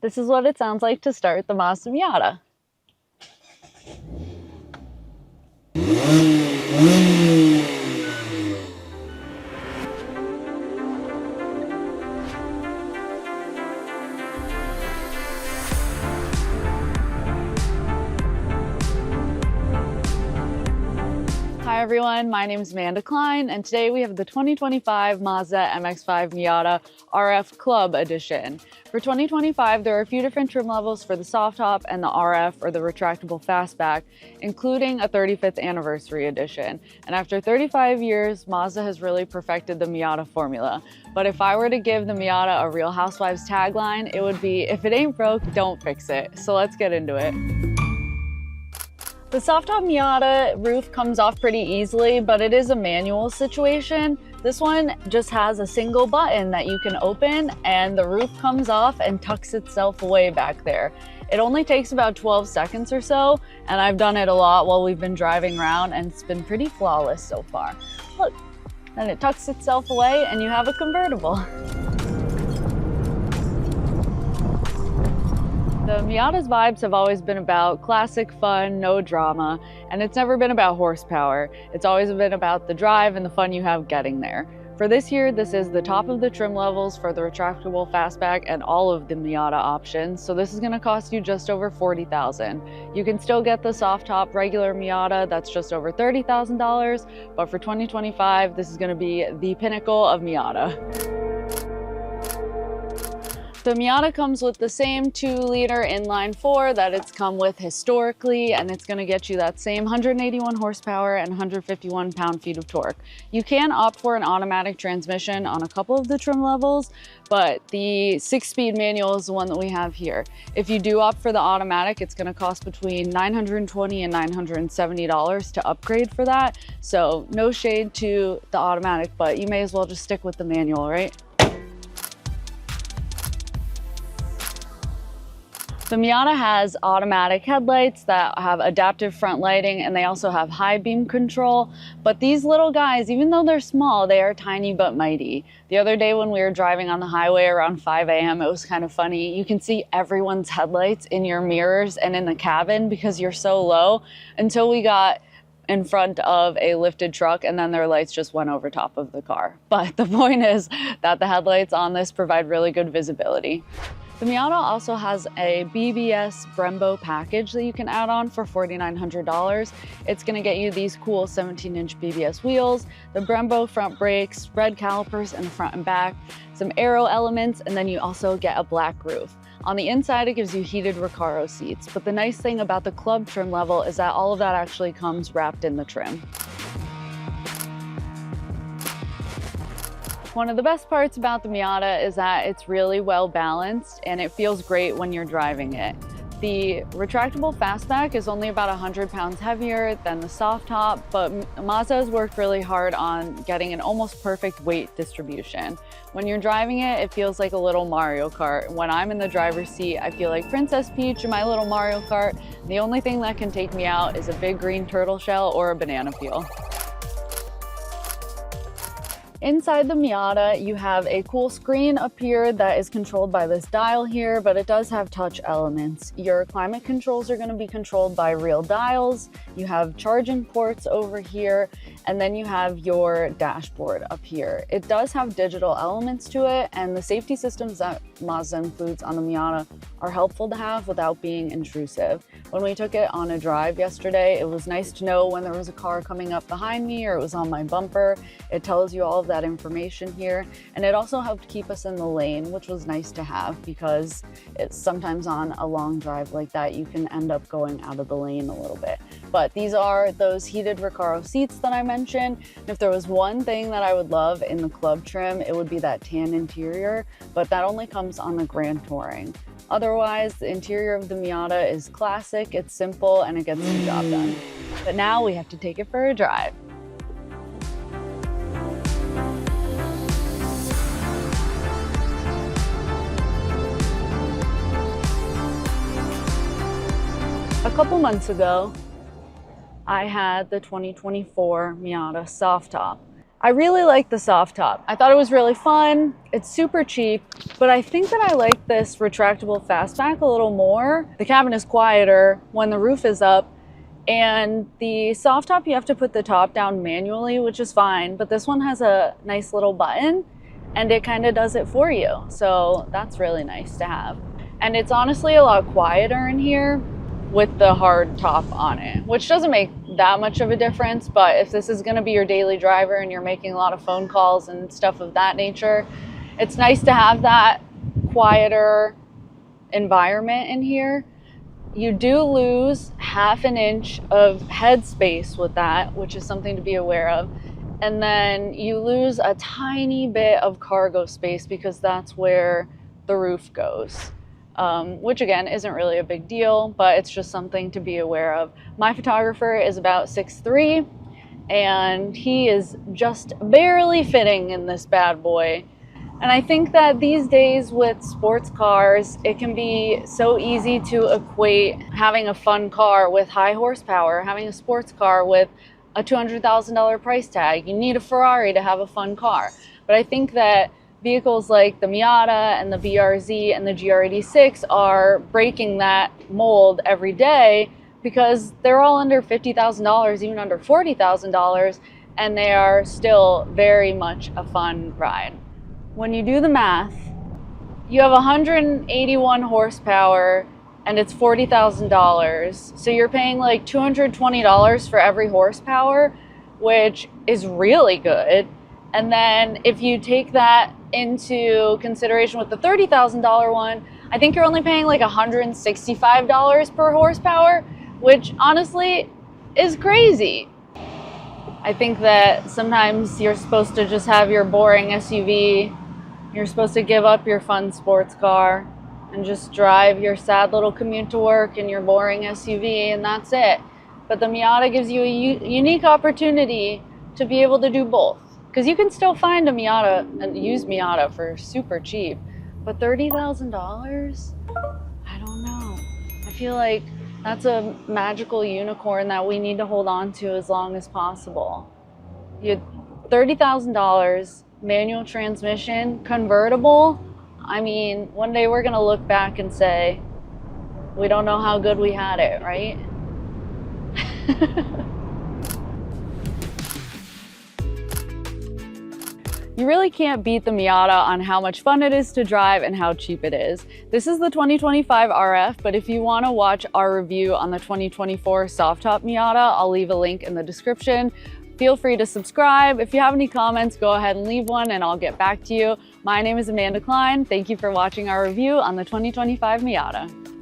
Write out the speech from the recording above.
This is what it sounds like to start the Mazda Miata. Hi everyone, my name is Amanda Cline, and today we have the 2025 Mazda MX-5 Miata RF Club Edition. For 2025, there are a few different trim levels for the soft top and the RF, or the Retractable Fastback, including a 35th anniversary edition. And after 35 years, Mazda has really perfected the Miata formula. But if I were to give the Miata a Real Housewives tagline, it would be, if it ain't broke, don't fix it. So let's get into it. The soft top Miata roof comes off pretty easily, but it is a manual situation. This one just has a single button that you can open and the roof comes off and tucks itself away back there. It only takes about 12 seconds or so, and I've done it a lot while we've been driving around, and it's been pretty flawless so far. Look, and it tucks itself away and you have a convertible. The Miata's vibes have always been about classic fun, no drama, and it's never been about horsepower. It's always been about the drive and the fun you have getting there. For this year, this is the top of the trim levels for the Retractable Fastback and all of the Miata options, so this is going to cost you just over $40,000. You can still get the soft top regular Miata, that's just over $30,000, but for 2025, this is going to be the pinnacle of Miata. The Miata comes with the same 2-liter inline-4 that it's come with historically, and it's going to get you that same 181 horsepower and 151 pound-feet of torque. You can opt for an automatic transmission on a couple of the trim levels, but the 6-speed manual is the one that we have here. If you do opt for the automatic, it's going to cost between $920 and $970 to upgrade for that. So no shade to the automatic, but you may as well just stick with the manual, right? The Miata has automatic headlights that have adaptive front lighting, and they also have high beam control. But these little guys, even though they're small, they are tiny but mighty. The other day when we were driving on the highway around 5 a.m., it was kind of funny. You can see everyone's headlights in your mirrors and in the cabin because you're so low, until we got in front of a lifted truck, and then their lights just went over top of the car. But the point is that the headlights on this provide really good visibility. The Miata also has a BBS Brembo package that you can add on for $4,900. It's going to get you these cool 17-inch BBS wheels, the Brembo front brakes, red calipers in the front and back, some aero elements, and then you also get a black roof. On the inside, it gives you heated Recaro seats, but the nice thing about the club trim level is that all of that actually comes wrapped in the trim. One of the best parts about the Miata is that it's really well balanced and it feels great when you're driving it. The Retractable Fastback is only about 100 pounds heavier than the soft top, but Mazda has worked really hard on getting an almost perfect weight distribution. When you're driving it, it feels like a little Mario Kart. When I'm in the driver's seat, I feel like Princess Peach in my little Mario Kart. The only thing that can take me out is a big green turtle shell or a banana peel. Inside the Miata, you have a cool screen up here that is controlled by this dial here, but it does have touch elements. Your climate controls are going to be controlled by real dials. You have charging ports over here, and then you have your dashboard up here. It does have digital elements to it, and the safety systems that Mazda includes on the Miata are helpful to have without being intrusive. When we took it on a drive yesterday, it was nice to know when there was a car coming up behind me or it was on my bumper. It tells you all of that information here, and it also helped keep us in the lane, which was nice to have because it's sometimes on a long drive like that you can end up going out of the lane a little bit. But these are those heated Recaro seats that I mentioned. And if there was one thing that I would love in the club trim, it would be that tan interior, but that only comes on the Grand Touring. Otherwise, the interior of the Miata is classic, it's simple, and it gets the job done. But now we have to take it for a drive. A couple months ago, I had the 2024 Miata soft top. I really like the soft top. I thought it was really fun. It's super cheap, but I think that I like this retractable fastback a little more. The cabin is quieter when the roof is up, and the soft top, you have to put the top down manually, which is fine, but this one has a nice little button and it kind of does it for you. So that's really nice to have. And it's honestly a lot quieter in here with the hard top on it, which doesn't make that much of a difference, but if this is going to be your daily driver and you're making a lot of phone calls and stuff of that nature, it's nice to have that quieter environment in here. You do lose ½ an inch of headspace with that, which is something to be aware of. And then you lose a tiny bit of cargo space because that's where the roof goes. Which again isn't really a big deal, but it's just something to be aware of. My photographer is about 6'3", and he is just barely fitting in this bad boy. And I think that these days with sports cars, it can be so easy to equate having a fun car with high horsepower, having a sports car with a $200,000 price tag. You need a Ferrari to have a fun car. But I think that vehicles like the Miata and the BRZ and the GR86 are breaking that mold every day because they're all under $50,000, even under $40,000, and they are still very much a fun ride. When you do the math, you have 181 horsepower and it's $40,000. So you're paying like $220 for every horsepower, which is really good. And then if you take that into consideration with the $30,000 one, I think you're only paying like $165 per horsepower, which honestly is crazy. I think that sometimes you're supposed to just have your boring SUV. You're supposed to give up your fun sports car and just drive your sad little commute to work in your boring SUV, and that's it. But the Miata gives you a unique opportunity to be able to do both. Because you can still find a Miata, a used Miata for super cheap, but $30,000? I don't know. I feel like that's a magical unicorn that we need to hold on to as long as possible. You had $30,000, manual transmission, convertible. I mean, one day we're gonna look back and say, we don't know how good we had it, right? You really can't beat the Miata on how much fun it is to drive and how cheap it is. This is the 2025 RF, but if you want to watch our review on the 2024 soft top Miata, I'll leave a link in the description. Feel free to subscribe. If you have any comments, go ahead and leave one and I'll get back to you. My name is Amanda Cline. Thank you for watching our review on the 2025 Miata.